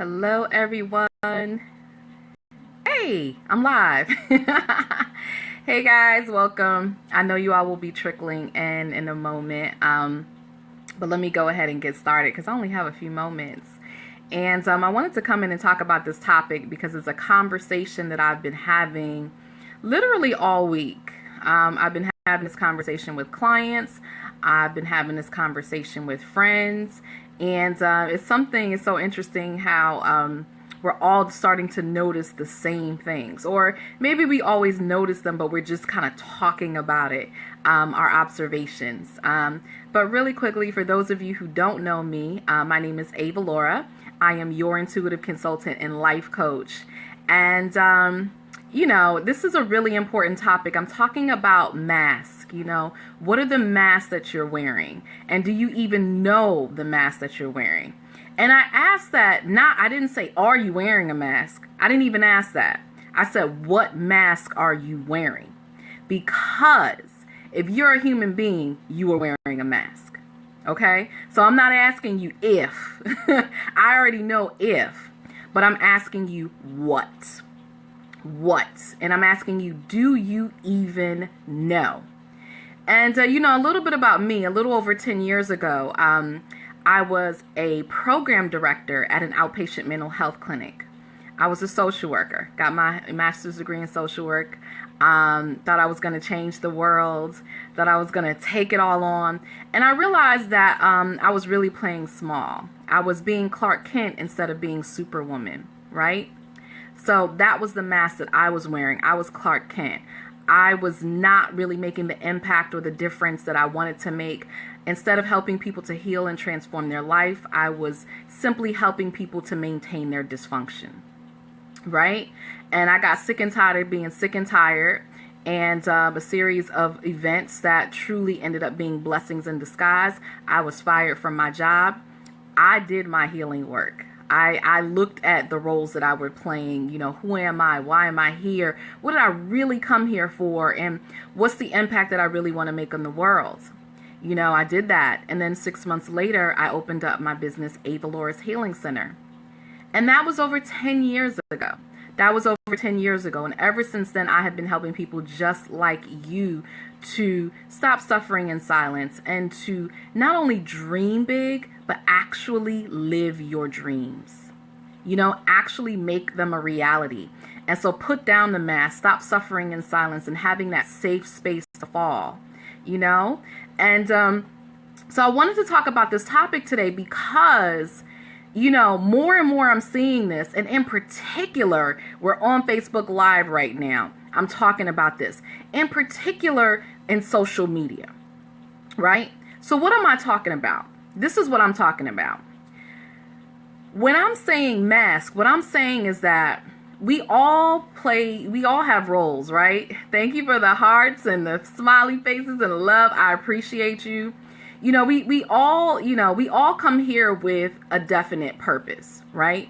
Hello, everyone. Hey, I'm live. Hey, guys, welcome. I know you all will be trickling in a moment, but let me go ahead and get started because I only have a few moments. And I wanted to come in and talk about this topic because it's a conversation that I've been having literally all week. I've been having this conversation with clients. I've been having this conversation with friends. And it's so interesting how we're all starting to notice the same things. Or maybe we always notice them, but we're just kind of talking about it, our observations. But really quickly, for those of you who don't know me, my name is Avalaura. I am your intuitive consultant and life coach. And this is a really important topic. I'm talking about masks. What are the masks that you're wearing? And do you even know the mask that you're wearing? And I asked that, I didn't say, are you wearing a mask? I didn't even ask that. I said, what mask are you wearing? Because if you're a human being, you are wearing a mask. Okay? So I'm not asking you if. I already know if. But I'm asking you what. What? And I'm asking you, do you even know? And, a little bit about me. A little over 10 years ago, I was a program director at an outpatient mental health clinic. I was a social worker, got my master's degree in social work, thought I was going to change the world, thought I was going to take it all on. And I realized that I was really playing small. I was being Clark Kent instead of being Superwoman, right? So that was the mask that I was wearing. I was Clark Kent. I was not really making the impact or the difference that I wanted to make. Instead of helping people to heal and transform their life, I was simply helping people to maintain their dysfunction, right? And I got sick and tired of being sick and tired, and a series of events that truly ended up being blessings in disguise. I was fired from my job. I did my healing work. I looked at the roles that I were playing, who am I? Why am I here? What did I really come here for? And what's the impact that I really want to make on the world? I did that. And then 6 months later, I opened up my business, Avalaura's Healing Center. And that was over 10 years ago. And ever since then, I have been helping people just like you to stop suffering in silence and to not only dream big, but actually live your dreams. Actually make them a reality. And so put down the mask, stop suffering in silence, and having that safe space to fall, And so I wanted to talk about this topic today because more and more I'm seeing this, and in particular, we're on Facebook Live right now. I'm talking about this, in particular in social media, right? So what am I talking about? This is what I'm talking about. When I'm saying mask, what I'm saying is that we all have roles, right? Thank you for the hearts and the smiley faces and the love. I appreciate you. We all come here with a definite purpose, right?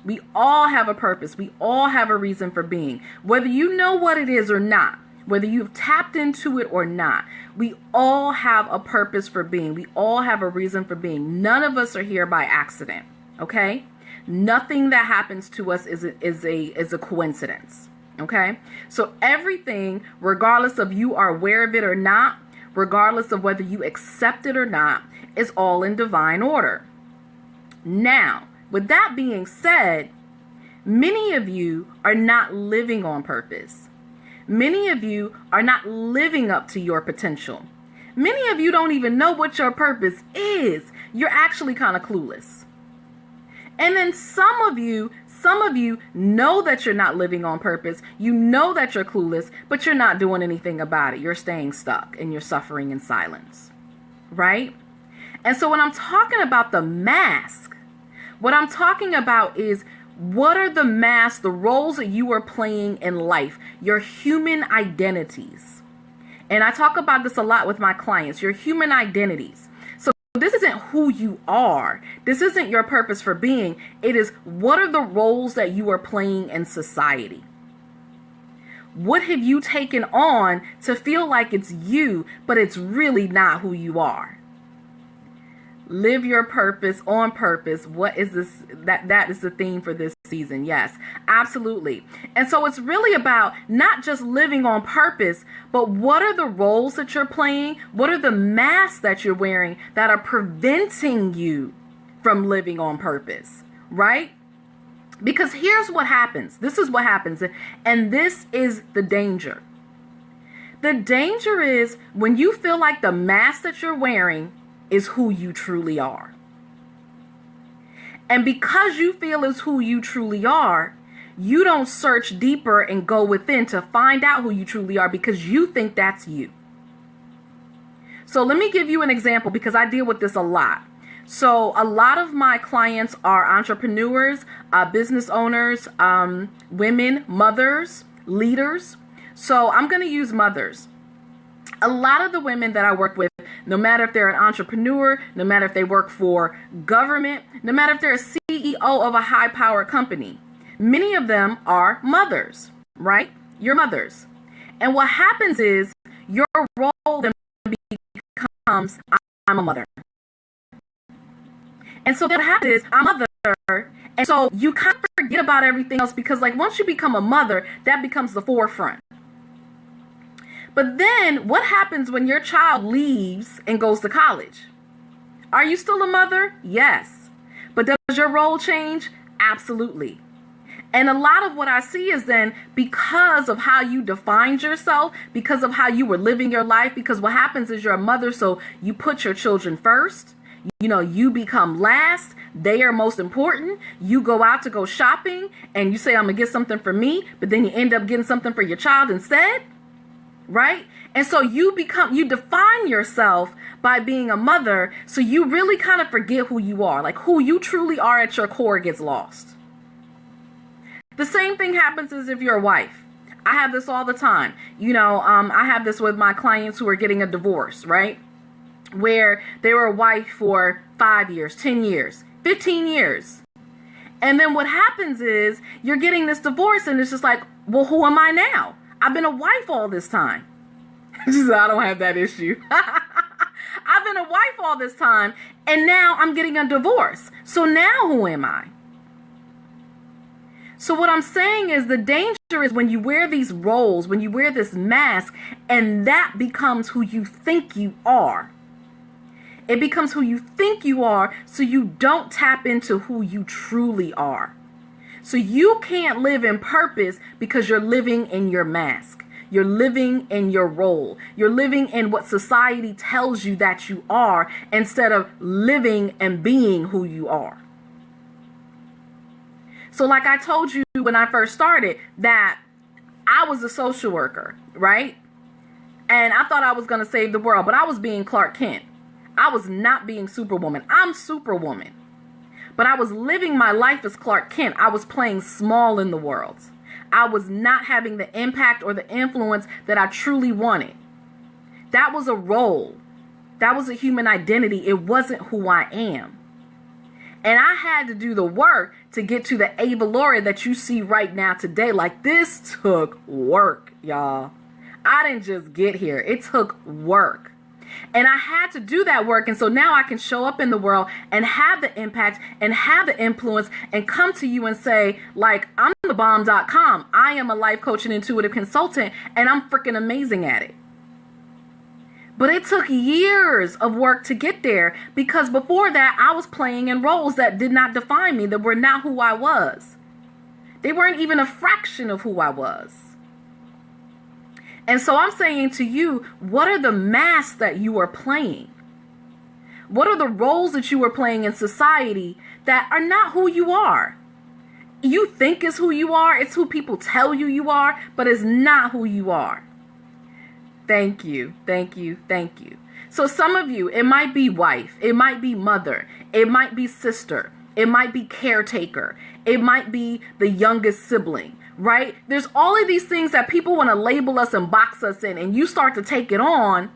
We all have a purpose. We all have a reason for being. Whether you know what it is or not, whether you've tapped into it or not, we all have a purpose for being. We all have a reason for being. None of us are here by accident, okay? Nothing that happens to us is a coincidence, okay? So everything, regardless of you are aware of it or not, regardless of whether you accept it or not, is all in divine order. Now, with that being said, many of you are not living on purpose. Many of you are not living up to your potential. Many of you don't even know what your purpose is. You're actually kind of clueless. And then some of you know that you're not living on purpose. You know that you're clueless, but you're not doing anything about it. You're staying stuck and you're suffering in silence, right? And so when I'm talking about the mask, what I'm talking about is, what are the masks, the roles that you are playing in life, your human identities? And I talk about this a lot with my clients, your human identities. So this isn't who you are. This isn't your purpose for being. It is, what are the roles that you are playing in society? What have you taken on to feel like it's you, but it's really not who you are? Live your purpose on purpose. What is this? That is the theme for this season. Yes, absolutely. And so it's really about not just living on purpose, but what are the roles that you're playing? What are the masks that you're wearing that are preventing you from living on purpose, right? Because here's what happens. This is what happens. And this is the danger. The danger is when you feel like the mask that you're wearing is who you truly are. And because you feel is who you truly are, you don't search deeper and go within to find out who you truly are because you think that's you. So let me give you an example because I deal with this a lot. So a lot of my clients are entrepreneurs, business owners, women, mothers, leaders. So I'm going to use mothers. A lot of the women that I work with, no matter if they're an entrepreneur, no matter if they work for government, no matter if they're a CEO of a high-powered company, many of them are mothers, right? You're mothers. And what happens is your role then becomes, I'm a mother. And so what happens is, I'm a mother. And so you kind of forget about everything else because like once you become a mother, that becomes the forefront. But then what happens when your child leaves and goes to college? Are you still a mother? Yes. But does your role change? Absolutely. And a lot of what I see is then because of how you defined yourself, because of how you were living your life, because what happens is you're a mother, so you put your children first. You know, you become last. They are most important. You go out to go shopping and you say, I'm going to get something for me, but then you end up getting something for your child instead. Right? And so you define yourself by being a mother. So you really kind of forget who you are, like who you truly are at your core gets lost. The same thing happens as if you're a wife. I have this all the time. You know, I have this with my clients who are getting a divorce, right? Where they were a wife for 5 years, 10 years, 15 years. And then what happens is you're getting this divorce and it's just like, well, who am I now? I've been a wife all this time. I don't have that issue. I've been a wife all this time and now I'm getting a divorce. So now who am I? So what I'm saying is the danger is when you wear these roles, when you wear this mask, and that becomes who you think you are. It becomes who you think you are, so you don't tap into who you truly are. So you can't live in purpose because you're living in your mask. You're living in your role. You're living in what society tells you that you are instead of living and being who you are. So like I told you when I first started that I was a social worker, right? And I thought I was going to save the world, but I was being Clark Kent. I was not being Superwoman. I'm Superwoman. But I was living my life as Clark Kent. I was playing small in the world. I was not having the impact or the influence that I truly wanted. That was a role. That was a human identity. It wasn't who I am. And I had to do the work to get to the Avalaura that you see right now today. Like this took work, y'all. I didn't just get here. It took work. And I had to do that work. And so now I can show up in the world and have the impact and have the influence and come to you and say, like, I'm the bomb.com. I am a life coach and intuitive consultant, and I'm freaking amazing at it. But it took years of work to get there because before that, I was playing in roles that did not define me, that were not who I was. They weren't even a fraction of who I was. And so I'm saying to you, what are the masks that you are playing? What are the roles that you are playing in society that are not who you are? You think it's who you are. It's who people tell you you are, but it's not who you are. Thank you. Thank you. Thank you. So some of you, it might be wife. It might be mother. It might be sister. It might be caretaker. It might be the youngest sibling. Right? There's all of these things that people want to label us and box us in, and you start to take it on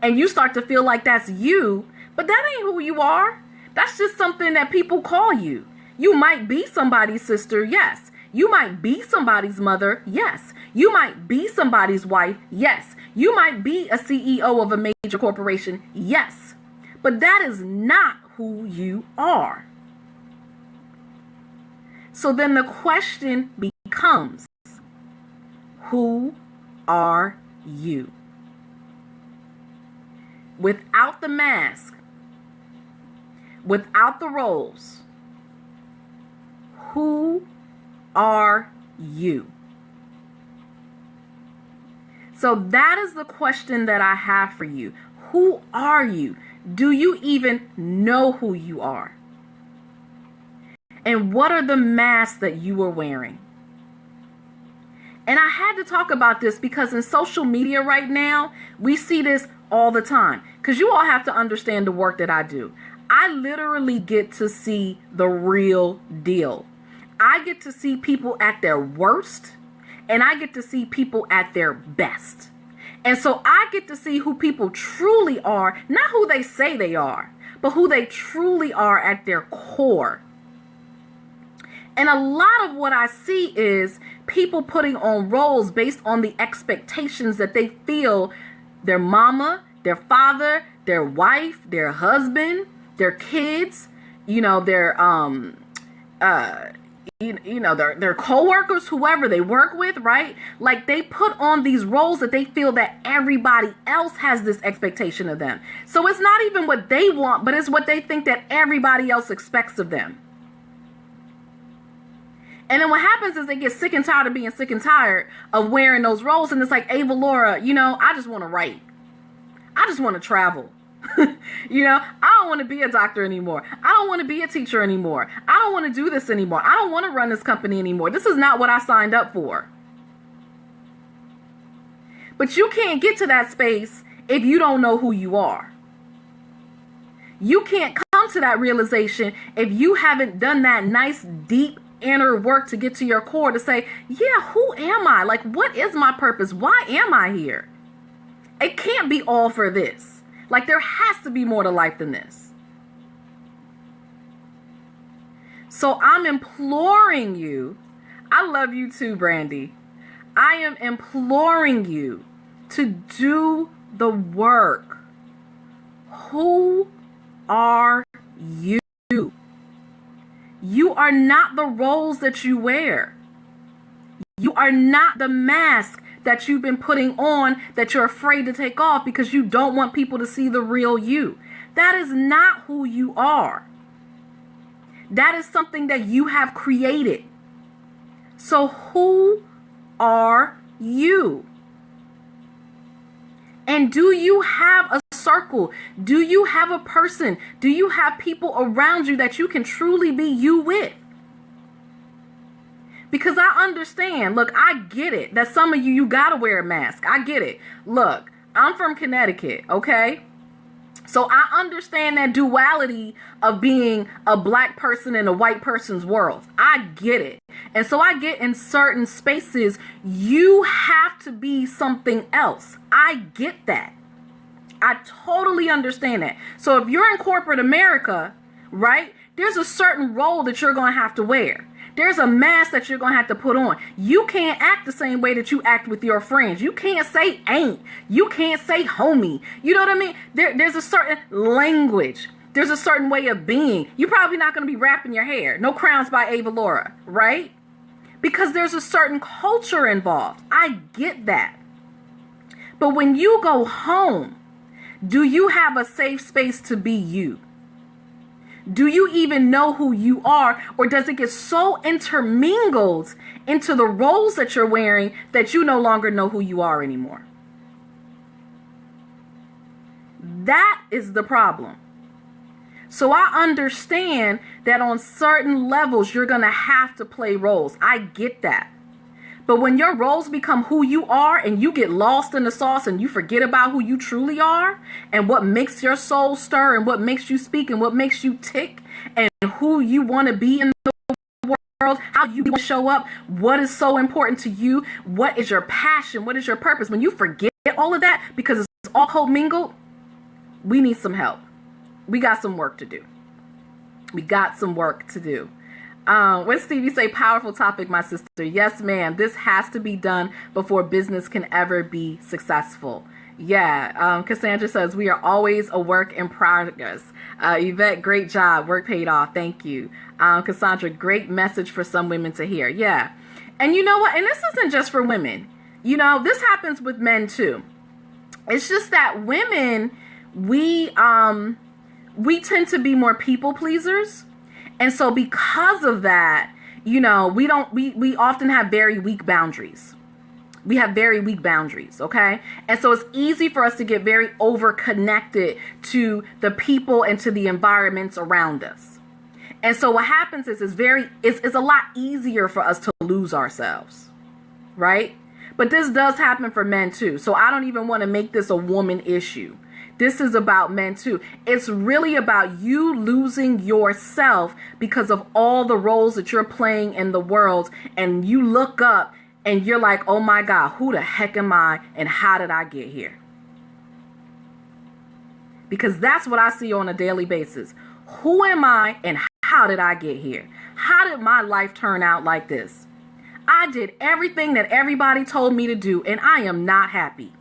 and you start to feel like that's you, but that ain't who you are. That's just something that people call you. You might be somebody's sister. Yes. You might be somebody's mother. Yes. You might be somebody's wife. Yes. You might be a CEO of a major corporation. Yes. But that is not who you are. So then the question becomes, who are you? Without the mask, without the roles, who are you? So that is the question that I have for you. Who are you? Do you even know who you are? And what are the masks that you are wearing? And I had to talk about this because in social media right now, we see this all the time. Because you all have to understand the work that I do. I literally get to see the real deal. I get to see people at their worst, and I get to see people at their best. And so I get to see who people truly are, not who they say they are, but who they truly are at their core. And a lot of what I see is people putting on roles based on the expectations that they feel their mama, their father, their wife, their husband, their kids, their their coworkers, whoever they work with, right? Like they put on these roles that they feel that everybody else has this expectation of them. So it's not even what they want, but it's what they think that everybody else expects of them. And then what happens is they get sick and tired of being sick and tired of wearing those roles. And it's like, Avalaura, I just want to write. I just want to travel. I don't want to be a doctor anymore. I don't want to be a teacher anymore. I don't want to do this anymore. I don't want to run this company anymore. This is not what I signed up for. But you can't get to that space if you don't know who you are. You can't come to that realization if you haven't done that nice, deep inner work to get to your core to say, yeah, who am I? Like, what is my purpose? Why am I here? It can't be all for this. Like, there has to be more to life than this. So I'm imploring you. I love you too, Brandy. I am imploring you to do the work. Who are you? You are not the roles that you wear. You are not the mask that you've been putting on that you're afraid to take off because you don't want people to see the real you. That is not who you are. That is something that you have created. So who are you? And do you have a circle? Do you have a person? Do you have people around you that you can truly be you with? Because I understand, look, I get it that some of you got to wear a mask. I get it. Look, I'm from Connecticut, okay? So I understand that duality of being a black person in a white person's world. I get it. And so I get in certain spaces, you have to be something else. I get that. I totally understand that. So if you're in corporate America, right, there's a certain role that you're going to have to wear. There's a mask that you're going to have to put on. You can't act the same way that you act with your friends. You can't say ain't. You can't say homie. You know what I mean? There's a certain language. There's a certain way of being. You're probably not going to be wrapping your hair. No crowns by Avalaura, right? Because there's a certain culture involved. I get that. But when you go home, do you have a safe space to be you? Do you even know who you are? Or does it get so intermingled into the roles that you're wearing that you no longer know who you are anymore? That is the problem. So I understand that on certain levels, you're going to have to play roles. I get that. But when your roles become who you are and you get lost in the sauce and you forget about who you truly are and what makes your soul stir and what makes you speak and what makes you tick and who you want to be in the world, how you want to show up, what is so important to you, what is your passion, what is your purpose. When you forget all of that because it's all commingled, we need some help. We got some work to do. We got some work to do. When Stevie say powerful topic, my sister. Yes, ma'am. This has to be done before business can ever be successful. Yeah, Cassandra says, we are always a work in progress. Yvette, great job. Work paid off. Thank you. Cassandra, great message for some women to hear. Yeah. And you know what? And this isn't just for women. You know, this happens with men too. It's just that women, we tend to be more people pleasers. And so because of that, you know, we often have very weak boundaries. We have very weak boundaries, okay? And so it's easy for us to get very over connected to the people and to the environments around us. And so what happens is it's a lot easier for us to lose ourselves, right? But this does happen for men too. So I don't even want to make this a woman issue. This is about men too. It's really about you losing yourself because of all the roles that you're playing in the world. And you look up and you're like, oh my God, who the heck am I? And how did I get here? Because that's what I see on a daily basis. Who am I and how did I get here? How did my life turn out like this? I did everything that everybody told me to do and I am not happy.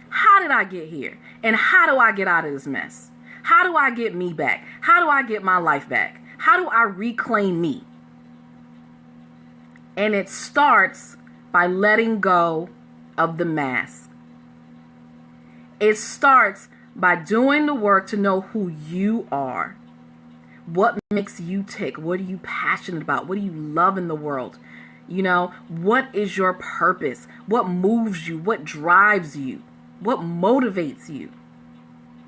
How did I get here? And how do I get out of this mess? How do I get me back? How do I get my life back? How do I reclaim me? And it starts by letting go of the mask. It starts by doing the work to know who you are. What makes you tick? What are you passionate about? What do you love in the world? You know, what is your purpose? What moves you? What drives you? What motivates you?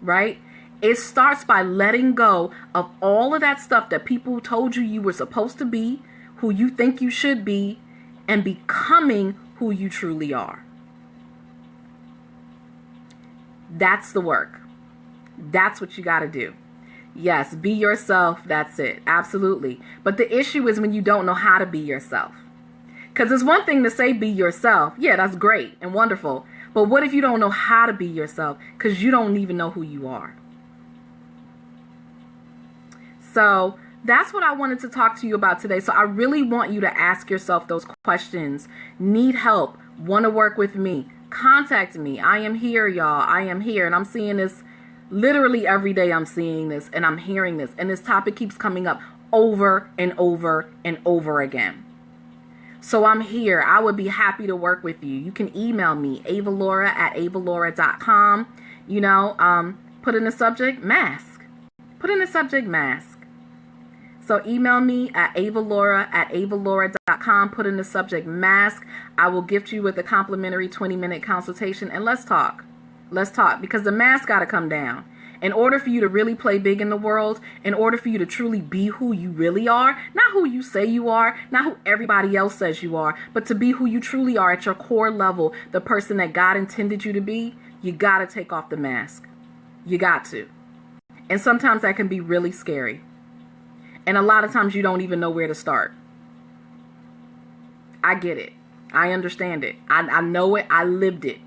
Right? It starts by letting go of all of that stuff that people told you were supposed to be, who you think you should be, and becoming who you truly are. That's the work. That's what you got to do. Yes, be yourself. That's it. Absolutely. But the issue is when you don't know how to be yourself. Because it's one thing to say be yourself. Yeah, that's great and wonderful. But what if you don't know how to be yourself because you don't even know who you are? So that's what I wanted to talk to you about today. So I really want you to ask yourself those questions. Need help? Want to work with me? Contact me. I am here, y'all. I am here. And I'm seeing this literally every day. I'm seeing this and I'm hearing this. And this topic keeps coming up over and over and over again. So I'm here. I would be happy to work with you. You can email me, avalaura@avalaura.com. You know, put in the subject, mask. Put in the subject, mask. So email me at avalaura@avalaura.com. Put in the subject, mask. I will gift you with a complimentary 20-minute consultation. And let's talk. Let's talk. Because the mask got to come down. In order for you to really play big in the world, in order for you to truly be who you really are, not who you say you are, not who everybody else says you are, but to be who you truly are at your core level, the person that God intended you to be, you got to take off the mask. You got to. And sometimes that can be really scary. And a lot of times you don't even know where to start. I get it. I understand it. I know it. I lived it.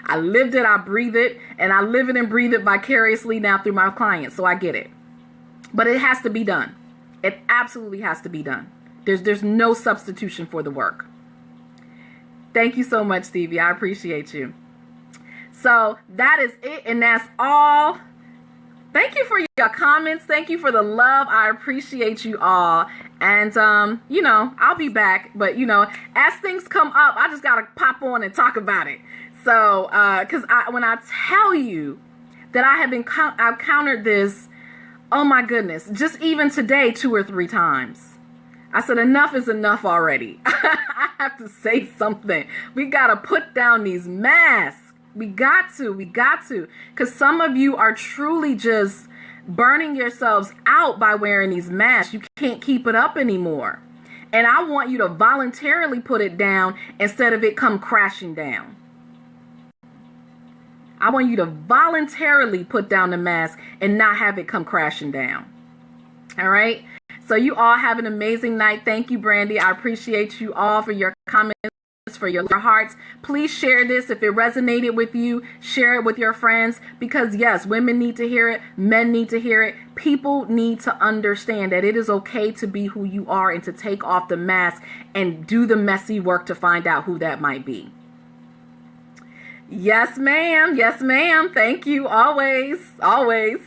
I lived it. I breathe it. And I live it and breathe it vicariously now through my clients. So I get it. But it has to be done. It absolutely has to be done. There's no substitution for the work. Thank you so much, Stevie. I appreciate you. So that is it. And that's all. Thank you for your comments. Thank you for the love. I appreciate you all. And, you know, I'll be back. But, you know, as things come up, I just got to pop on and talk about it. So, because when I tell you that I've encountered this, oh, my goodness, just even today 2 or 3 times. I said, enough is enough already. I have to say something. We got to put down these masks. We got to, because some of you are truly just burning yourselves out by wearing these masks. You can't keep it up anymore. And I want you to voluntarily put it down instead of it come crashing down. I want you to voluntarily put down the mask and not have it come crashing down. All right. So you all have an amazing night. Thank you, Brandy. I appreciate you all for your comments, for your hearts. Please share this if it resonated with you. Share it with your friends, because yes, women need to hear it, men need to hear it. People need to understand that it is okay to be who you are and to take off the mask and do the messy work to find out who that might be. Yes, ma'am. Yes, ma'am. Thank you. Always. Always.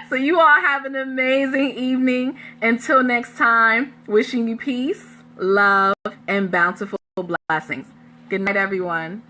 So you all have an amazing evening. Until next time, wishing you peace, love, and bountiful blessings. Good night, everyone.